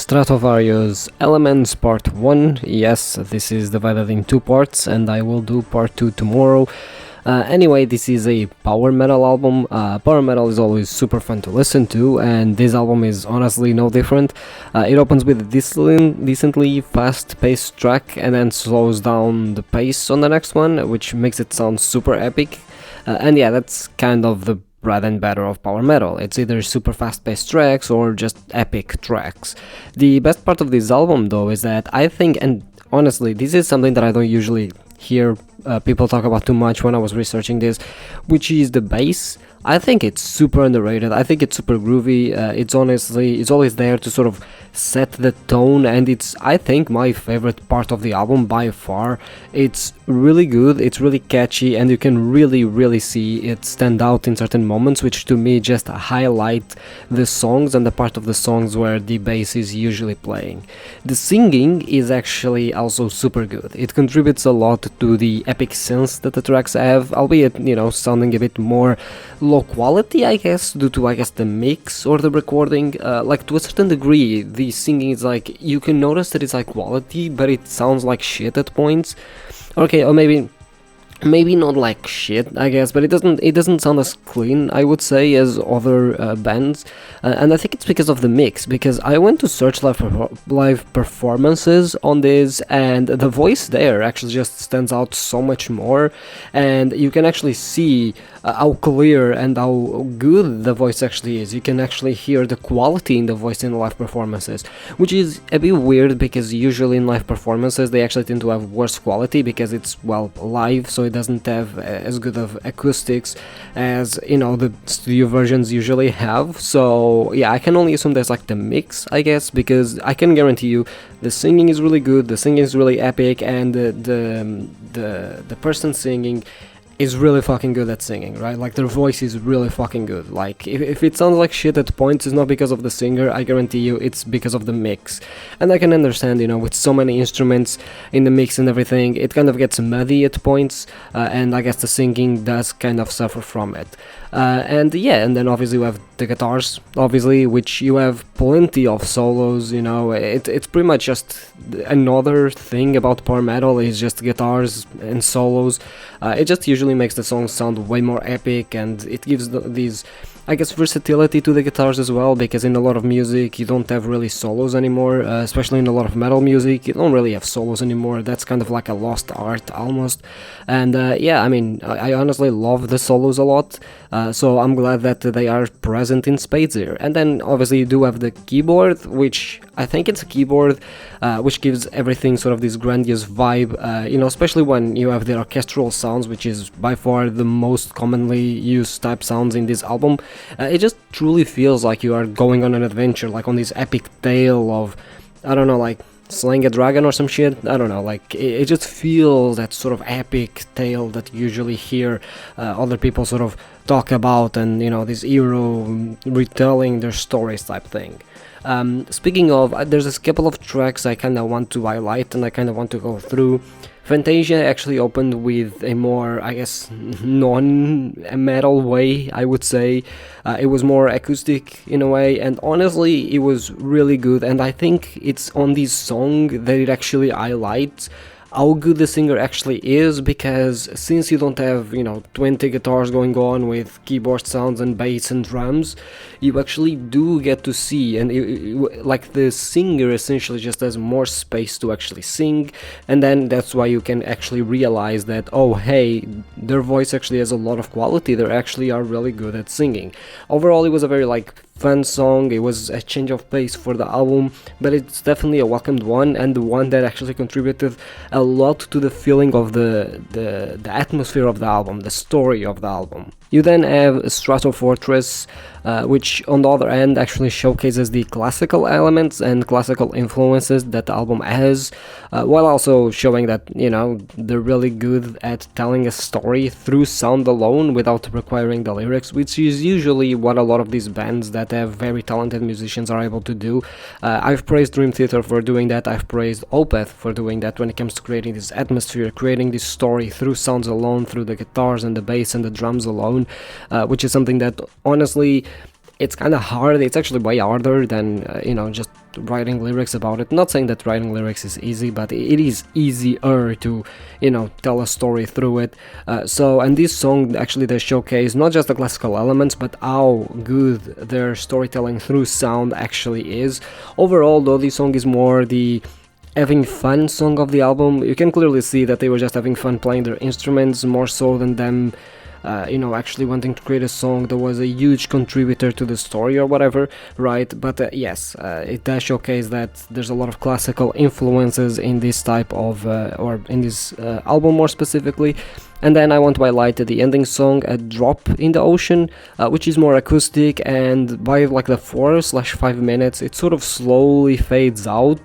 Stratovarius Elements Part 1. Yes, this is divided in two parts and I will do part 2 tomorrow. Anyway, this is a power metal album. Power metal is always super fun to listen to, and this album is honestly no different. It opens with a decently fast-paced track and then slows down the pace on the next one, which makes it sound super epic. And yeah, that's kind of the bread and butter of power metal. It's either super fast-paced tracks or just epic tracks. The best part of this album, though, is that I think, and honestly, this is something that I don't usually hear people talk about too much when I was researching this, which is the bass. I think it's super underrated. I think it's super groovy. It's always there to sort of set the tone, and it's, I think, my favorite part of the album by far. It's really good, it's really catchy, and you can really see it stand out in certain moments, which to me just highlight the songs and the part of the songs where the bass is usually playing. The singing is actually also super good. It contributes a lot to the epic sense that the tracks have, albeit, sounding a bit more low quality, I guess, due to, the mix or the recording. Like, to a certain degree, the singing is like, you can notice that it's like quality, but it sounds like shit at points. Okay, or maybe not like shit, I guess, but it doesn't sound as clean, I would say, as other bands, and I think it's because of the mix. Because I went to search live performances on this, and the voice there actually just stands out so much more, and you can actually see how clear and how good the voice actually is. You can actually hear the quality in the voice in live performances, which is a bit weird because usually in live performances they actually tend to have worse quality because it's, well, live, so it doesn't have as good of acoustics as, the studio versions usually have. So yeah, I can only assume that's like the mix, I guess, because I can guarantee you the singing is really good, the singing is really epic, and the person singing is really fucking good at singing, right? Like, their voice is really fucking good. Like, if it sounds like shit at points, it's not because of the singer, I guarantee you it's because of the mix. And I can understand, with so many instruments in the mix and everything, it kind of gets muddy at points, and I guess the singing does kind of suffer from it. And then obviously we have the guitars, obviously, which you have plenty of solos, it's pretty much just another thing about power metal is just guitars and solos. It just usually makes the songs sound way more epic, and it gives these, I guess, versatility to the guitars as well, because in a lot of music you don't have really solos anymore, especially in a lot of metal music, you don't really have solos anymore. That's kind of like a lost art almost. And I honestly love the solos a lot, so I'm glad that they are present in spades here. And then obviously you do have the keyboard, which I think it's a keyboard which gives everything sort of this grandiose vibe, especially when you have the orchestral sounds, which is by far the most commonly used type sounds in this album. It just truly feels like you are going on an adventure, like on this epic tale of, I don't know, like slaying a dragon or some shit. I don't know, like it just feels that sort of epic tale that you usually hear other people sort of talk about, and this hero retelling their stories type thing. Speaking of, there's a couple of tracks I kind of want to highlight and I kind of want to go through. Fantasia actually opened with a more, I guess, non-metal way, I would say. It was more acoustic in a way, and honestly, it was really good, and I think it's on this song that it actually highlights how good the singer actually is, because since you don't have 20 guitars going on with keyboard sounds and bass and drums, you actually do get to see, and like the singer essentially just has more space to actually sing, and then that's why you can actually realize that, oh hey, their voice actually has a lot of quality, they actually are really good at singing. Overall, it was a very fun song. It was a change of pace for the album, but it's definitely a welcomed one, and the one that actually contributed a lot to the feeling of the atmosphere of the album, the story of the album. You then have Stratofortress, which on the other hand actually showcases the classical elements and classical influences that the album has, while also showing that, they're really good at telling a story through sound alone without requiring the lyrics, which is usually what a lot of these bands that have very talented musicians are able to do. I've praised Dream Theater for doing that, I've praised Opeth for doing that when it comes to creating this atmosphere, creating this story through sounds alone, through the guitars and the bass and the drums alone, which is something that honestly it's kind of hard. It's actually way harder than just writing lyrics about it. Not saying that writing lyrics is easy, but it is easier to tell a story through it. And this song actually, they showcase not just the classical elements, but how good their storytelling through sound actually is. Overall though, this song is more the having fun song of the album. You can clearly see that they were just having fun playing their instruments, more so than them actually wanting to create a song that was a huge contributor to the story or whatever, right? But yes, it does showcase that there's a lot of classical influences in this type of, or in this album more specifically. And then I want to highlight the ending song, A Drop in the Ocean, which is more acoustic, and by like the 4/5 minutes, it sort of slowly fades out,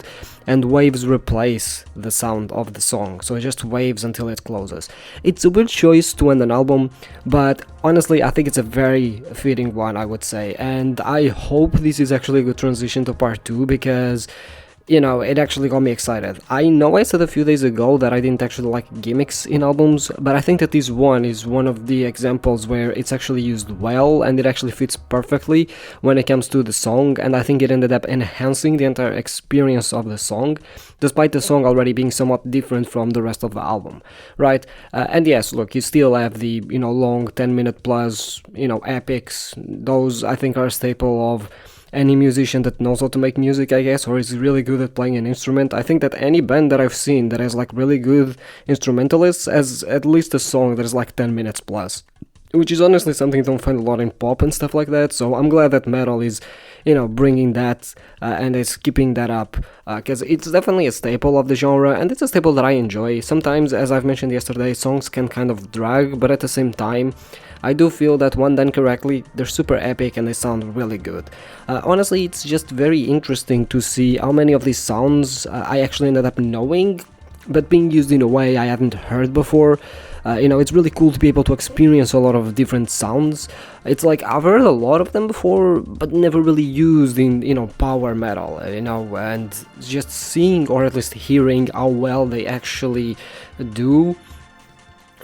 and waves replace the sound of the song, so it just waves until it closes. It's a weird choice to end an album, but honestly I think it's a very fitting one, I would say, and I hope this is actually a good transition to part 2, because it actually got me excited. I know I said a few days ago that I didn't actually like gimmicks in albums, but I think that this one is one of the examples where it's actually used well, and it actually fits perfectly when it comes to the song, and I think it ended up enhancing the entire experience of the song, despite the song already being somewhat different from the rest of the album, right? And yes, look, you still have the, long 10-minute plus, epics. Those, I think, are a staple of any musician that knows how to make music, I guess, or is really good at playing an instrument. I think that any band that I've seen that has like really good instrumentalists has at least a song that is like 10 minutes plus, which is honestly something you don't find a lot in pop and stuff like that. So I'm glad that metal is, bringing that and is keeping that up, because it's definitely a staple of the genre, and it's a staple that I enjoy. Sometimes, as I've mentioned yesterday, songs can kind of drag, but at the same time, I do feel that when done correctly, they're super epic and they sound really good. Honestly, it's just very interesting to see how many of these sounds I actually ended up knowing, but being used in a way I hadn't heard before. It's really cool to be able to experience a lot of different sounds. It's like I've heard a lot of them before, but never really used in power metal, and just seeing, or at least hearing, how well they actually do.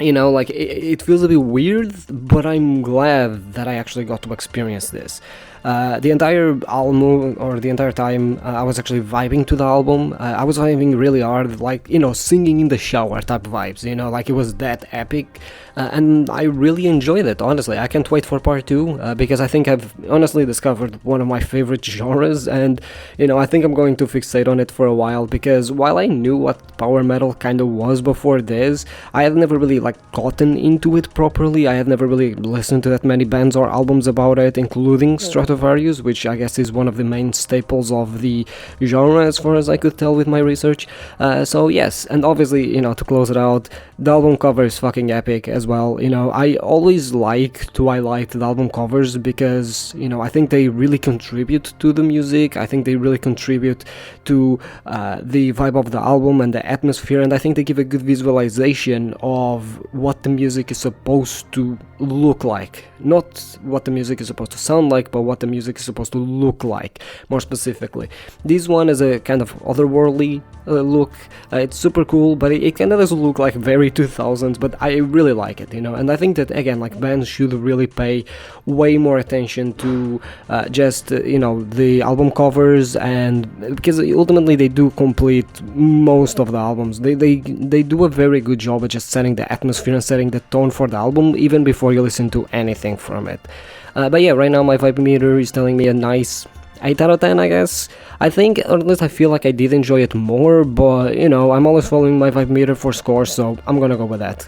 It feels a bit weird, but I'm glad that I actually got to experience this. The entire album, or the entire time, I was actually vibing to the album. I was vibing really hard, like, singing in the shower type vibes, like it was that epic. And I really enjoyed it, honestly. I can't wait for part 2, because I think I've honestly discovered one of my favorite genres, and, I think I'm going to fixate on it for a while, because while I knew what power metal kind of was before this, I had never really, gotten into it properly. I had never really listened to that many bands or albums about it, including Stratovarius, which I guess is one of the main staples of the genre as far as I could tell with my research. So yes, and obviously, to close it out, the album cover is fucking epic as well. I always like to highlight the album covers because, I think they really contribute to the music. I think they really contribute to the vibe of the album and the atmosphere, and I think they give a good visualization of what the music is supposed to look like. Not what the music is supposed to sound like, but what the music is supposed to look like, more specifically. This one is a kind of otherworldly look. It's super cool, but it kind of doesn't look like very 2000s, but I really like it, and I think that, again, bands should really pay way more attention to just, the album covers, and because ultimately they do complete most of the albums. They do a very good job at just setting the atmosphere and setting the tone for the album, even before you listen to anything from it. But yeah, right now my vibe meter is telling me a nice 8 out of 10, I guess. I think, or at least I feel like I did enjoy it more, but, I'm always following my vibe meter for scores, so I'm gonna go with that.